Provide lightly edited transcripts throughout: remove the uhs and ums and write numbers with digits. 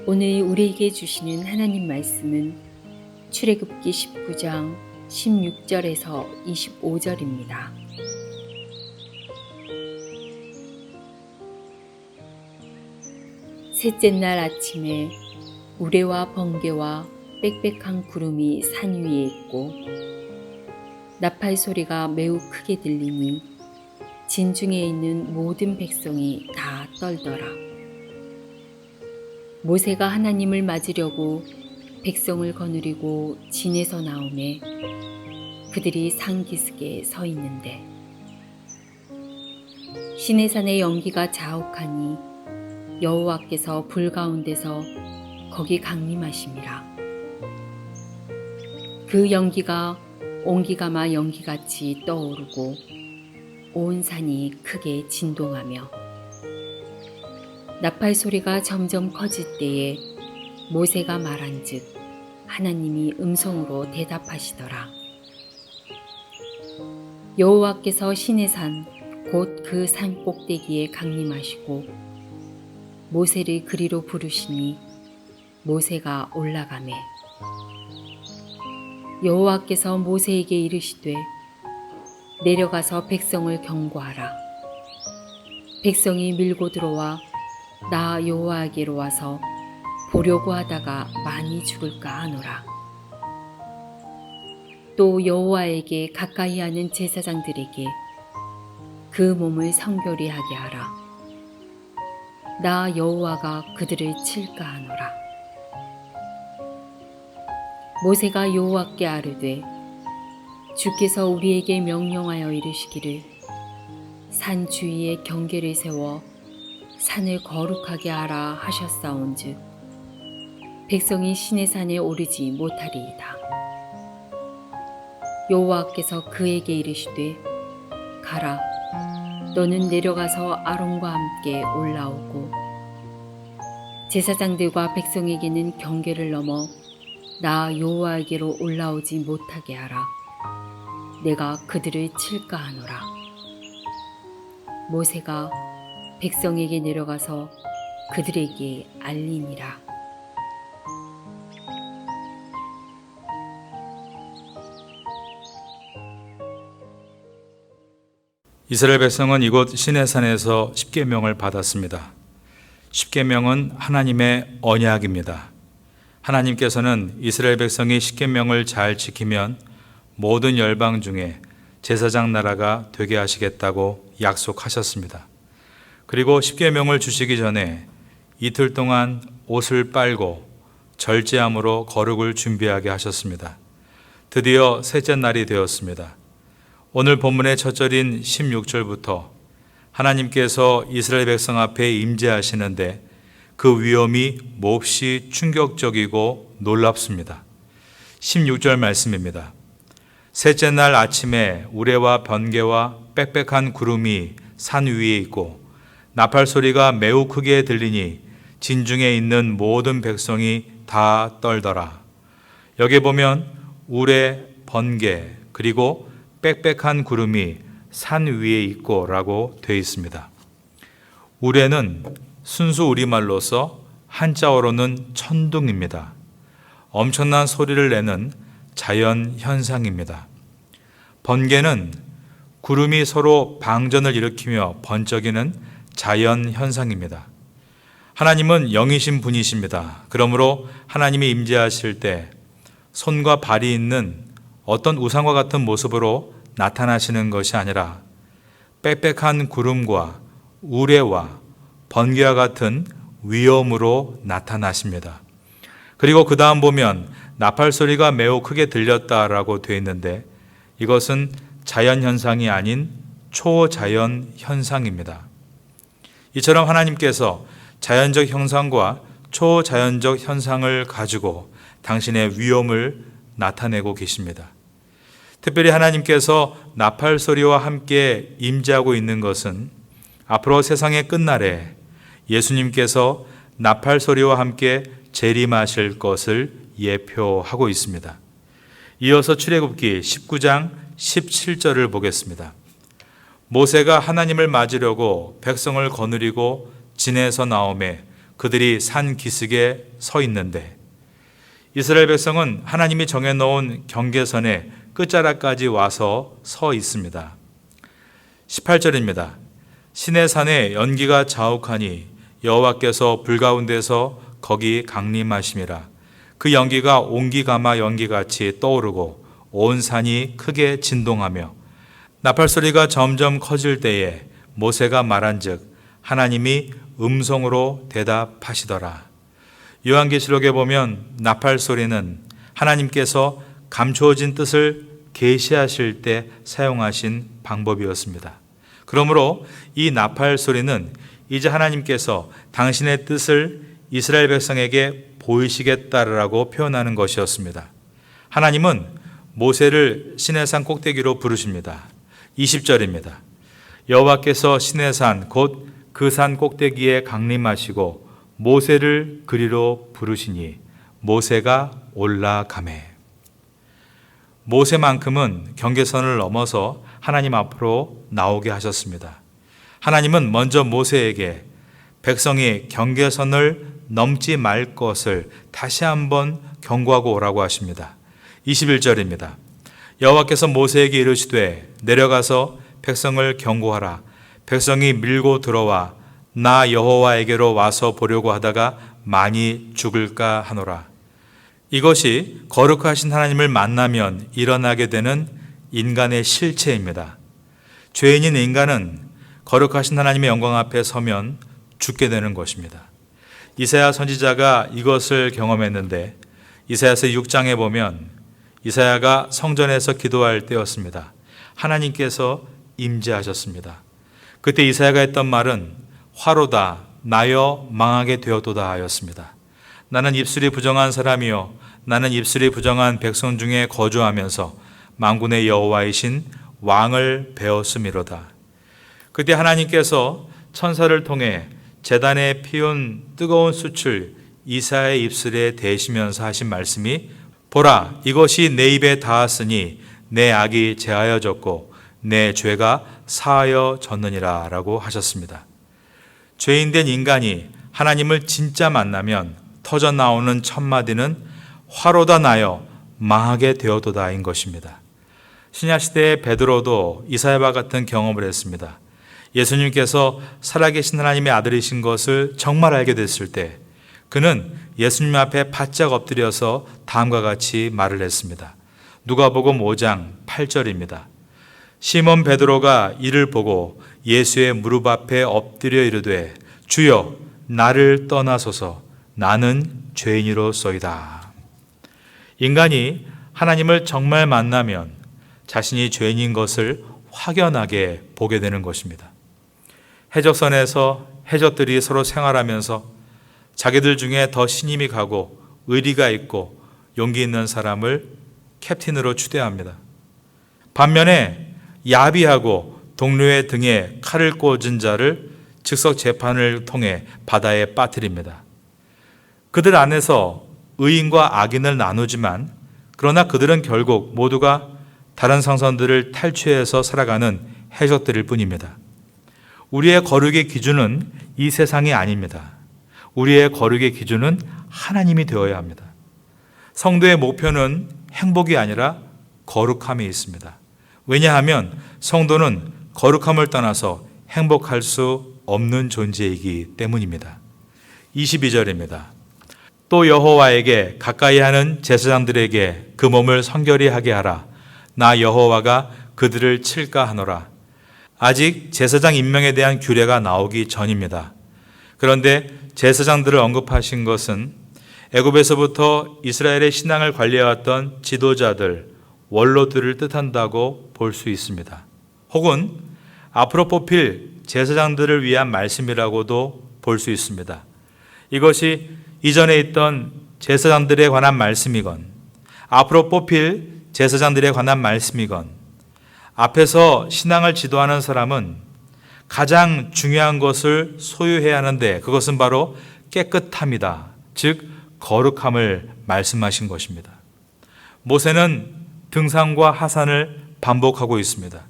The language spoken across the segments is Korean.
오늘 우리에게 주시는 하나님 말씀은 출애굽기 19장 16절에서 25절입니다. 셋째 날 아침에 우레와 번개와 빽빽한 구름이 산 위에 있고 나팔 소리가 매우 크게 들리니 진중에 있는 모든 백성이 다 떨더라. 모세가 하나님을 맞으려고 백성을 거느리고 진에서 나오매 그들이 산기슭에 서 있는데 시내산의 연기가 자욱하니 여호와께서 불 가운데서 거기 강림하심이라. 그 연기가 온기가마 연기같이 떠오르고 온 산이 크게 진동하며 나팔 소리가 점점 커질 때에 모세가 말한즉 하나님이 음성으로 대답하시더라. 여호와께서 시내산 곧 그 산 꼭대기에 강림하시고 모세를 그리로 부르시니 모세가 올라가매 여호와께서 모세에게 이르시되 내려가서 백성을 경고하라. 백성이 밀고 들어와 나 여호와에게로 와서 보려고 하다가 많이 죽을까 하노라. 또 여호와에게 가까이 하는 제사장들에게 그 몸을 성결히 하게 하라. 나 여호와가 그들을 칠까 하노라. 모세가 여호와께 아뢰되 주께서 우리에게 명령하여 이르시기를 산 주위에 경계를 세워 산을 거룩하게 하라 하셨사온즉 백성이 시내산에 오르지 못하리이다. 여호와께서 그에게 이르시되 가라. 너는 내려가서 아론과 함께 올라오고 제사장들과 백성에게는 경계를 넘어 나 여호와에게로 올라오지 못하게 하라. 내가 그들을 칠까 하노라. 모세가 백성에게 내려가서 그들에게 알리니라. 이스라엘 백성은 이곳 시내산에서 십계명을 받았습니다. 십계명은 하나님의 언약입니다. 하나님께서는 이스라엘 백성이 십계명을 잘 지키면 모든 열방 중에 제사장 나라가 되게 하시겠다고 약속하셨습니다. 그리고 십계명을 주시기 전에 이틀 동안 옷을 빨고 절제함으로 거룩을 준비하게 하셨습니다. 드디어 셋째 날이 되었습니다. 오늘 본문의 첫 절인 16절부터 하나님께서 이스라엘 백성 앞에 임재하시는데 그 위엄이 몹시 충격적이고 놀랍습니다. 16절 말씀입니다. 셋째 날 아침에 우레와 번개와 빽빽한 구름이 산 위에 있고 나팔 소리가 매우 크게 들리니 진중에 있는 모든 백성이 다 떨더라. 여기 보면 우레, 번개, 그리고 빽빽한 구름이 산 위에 있고 라고 되어 있습니다. 우레는 순수 우리말로서 한자어로는 천둥입니다. 엄청난 소리를 내는 자연 현상입니다. 번개는 구름이 서로 방전을 일으키며 번쩍이는 자연 현상입니다. 하나님은 영이신 분이십니다. 그러므로 하나님이 임재하실 때 손과 발이 있는 어떤 우상과 같은 모습으로 나타나시는 것이 아니라 빽빽한 구름과 우레와 번개와 같은 위엄으로 나타나십니다. 그리고 그 다음 보면 나팔 소리가 매우 크게 들렸다라고 되어 있는데 이것은 자연 현상이 아닌 초자연 현상입니다. 이처럼 하나님께서 자연적 형상과 초자연적 현상을 가지고 당신의 위엄을 나타내고 계십니다. 특별히 하나님께서 나팔 소리와 함께 임재하고 있는 것은 앞으로 세상의 끝날에 예수님께서 나팔 소리와 함께 재림하실 것을 예표하고 있습니다. 이어서 출애굽기 19장 17절을 보겠습니다. 모세가 하나님을 맞으려고 백성을 거느리고 진에서 나오매 그들이 산 기슭에 서 있는데 이스라엘 백성은 하나님이 정해놓은 경계선의 끝자락까지 와서 서 있습니다. 18절입니다. 시내산에 연기가 자욱하니 여호와께서 불 가운데서 거기 강림하심이라. 그 연기가 옹기가마 연기같이 떠오르고 온 산이 크게 진동하며 나팔 소리가 점점 커질 때에 모세가 말한즉 하나님이 음성으로 대답하시더라. 요한계시록에 보면 나팔 소리는 하나님께서 감추어진 뜻을 계시하실 때 사용하신 방법이었습니다. 그러므로 이 나팔 소리는 이제 하나님께서 당신의 뜻을 이스라엘 백성에게 보이시겠다라고 표현하는 것이었습니다. 하나님은 모세를 시내산 꼭대기로 부르십니다. 20절입니다. 여호와께서 시내산 곧 그 산 꼭대기에 강림하시고 모세를 그리로 부르시니 모세가 올라가매. 모세만큼은 경계선을 넘어서 하나님 앞으로 나오게 하셨습니다. 하나님은 먼저 모세에게 백성이 경계선을 넘지 말 것을 다시 한번 경고하고 오라고 하십니다. 21절입니다. 여호와께서 모세에게 이르시되 내려가서 백성을 경고하라. 백성이 밀고 들어와 나 여호와에게로 와서 보려고 하다가 많이 죽을까 하노라. 이것이 거룩하신 하나님을 만나면 일어나게 되는 인간의 실체입니다. 죄인인 인간은 거룩하신 하나님의 영광 앞에 서면 죽게 되는 것입니다. 이사야 선지자가 이것을 경험했는데 이사야서 6장에 보면 이사야가 성전에서 기도할 때였습니다. 하나님께서 임재하셨습니다. 그때 이사야가 했던 말은 화로다 나여 망하게 되었도다 하였습니다. 나는 입술이 부정한 사람이요 나는 입술이 부정한 백성 중에 거주하면서 만군의 여호와이신 왕을 배웠음이로다. 그때 하나님께서 천사를 통해 제단에 피운 뜨거운 숯을 이사야의 입술에 대시면서 하신 말씀이 보라 이것이 내 입에 닿았으니 내 악이 제하여졌고 내 죄가 사하여졌느니라 라고 하셨습니다. 죄인된 인간이 하나님을 진짜 만나면 터져나오는 첫마디는 화로다 나여 망하게 되어도다인 것입니다. 신약시대의 베드로도 이사야와 같은 경험을 했습니다. 예수님께서 살아계신 하나님의 아들이신 것을 정말 알게 됐을 때 그는 예수님 앞에 바짝 엎드려서 다음과 같이 말을 했습니다. 누가복음 5장 8절입니다. 시몬 베드로가 이를 보고 예수의 무릎 앞에 엎드려 이르되 주여 나를 떠나소서 나는 죄인이로소이다. 인간이 하나님을 정말 만나면 자신이 죄인인 것을 확연하게 보게 되는 것입니다. 해적선에서 해적들이 서로 생활하면서 자기들 중에 더 신임이 가고 의리가 있고 용기 있는 사람을 캡틴으로 추대합니다. 반면에 야비하고 동료의 등에 칼을 꽂은 자를 즉석 재판을 통해 바다에 빠뜨립니다. 그들 안에서 의인과 악인을 나누지만 그러나 그들은 결국 모두가 다른 상선들을 탈취해서 살아가는 해적들일 뿐입니다. 우리의 거룩의 기준은 이 세상이 아닙니다. 우리의 거룩의 기준은 하나님이 되어야 합니다. 성도의 목표는 행복이 아니라 거룩함이 있습니다. 왜냐하면 성도는 거룩함을 떠나서 행복할 수 없는 존재이기 때문입니다. 22절입니다. 또 여호와에게 가까이 하는 제사장들에게 그 몸을 성결히 하게 하라. 나 여호와가 그들을 칠까 하노라. 아직 제사장 임명에 대한 규례가 나오기 전입니다. 그런데 제사장들을 언급하신 것은 애굽에서부터 이스라엘의 신앙을 관리해왔던 지도자들, 원로들을 뜻한다고 볼 수 있습니다. 혹은 앞으로 뽑힐 제사장들을 위한 말씀이라고도 볼 수 있습니다. 이것이 이전에 있던 제사장들에 관한 말씀이건 앞으로 뽑힐 제사장들에 관한 말씀이건 앞에서 신앙을 지도하는 사람은 가장 중요한 것을 소유해야 하는데 그것은 바로 깨끗함이다. 즉 거룩함을 말씀하신 것입니다. 모세는 등산과 하산을 반복하고 있습니다.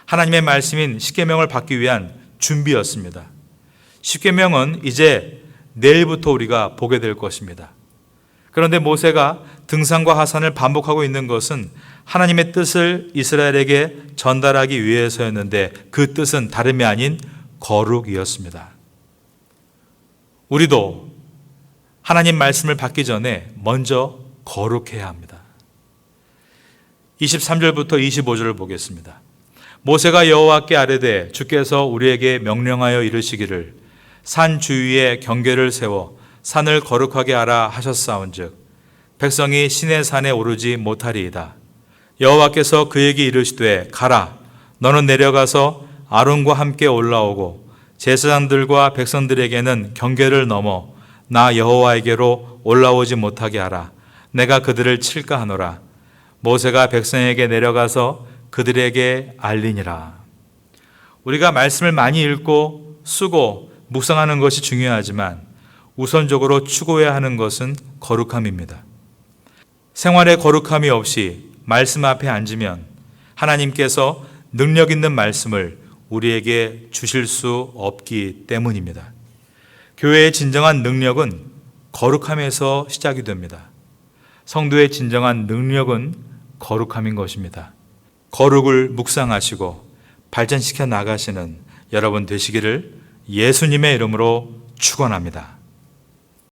하나님의 말씀인 십계명을 받기 위한 준비였습니다. 십계명은 이제 내일부터 우리가 보게 될 것입니다. 그런데 모세가 등산과 하산을 반복하고 있는 것은 하나님의 뜻을 이스라엘에게 전달하기 위해서였는데 그 뜻은 다름이 아닌 거룩이었습니다. 우리도 하나님 말씀을 받기 전에 먼저 거룩해야 합니다. 23절부터 25절을 보겠습니다. 모세가 여호와께 아뢰되 주께서 우리에게 명령하여 이르시기를 산 주위에 경계를 세워 산을 거룩하게 하라 하셨사온즉 백성이 시내 산에 오르지 못하리이다. 여호와께서 그에게 이르시되 가라 너는 내려가서 아론과 함께 올라오고 제사장들과 백성들에게는 경계를 넘어 나 여호와에게로 올라오지 못하게 하라. 내가 그들을 칠까 하노라. 모세가 백성에게 내려가서 그들에게 알리니라. 우리가 말씀을 많이 읽고 쓰고 묵상하는 것이 중요하지만 우선적으로 추구해야 하는 것은 거룩함입니다. 생활에 거룩함이 없이 말씀 앞에 앉으면 하나님께서 능력 있는 말씀을 우리에게 주실 수 없기 때문입니다. 교회의 진정한 능력은 거룩함에서 시작이 됩니다. 성도의 진정한 능력은 거룩함인 것입니다. 거룩을 묵상하시고 발전시켜 나가시는 여러분 되시기를 예수님의 이름으로 축원합니다.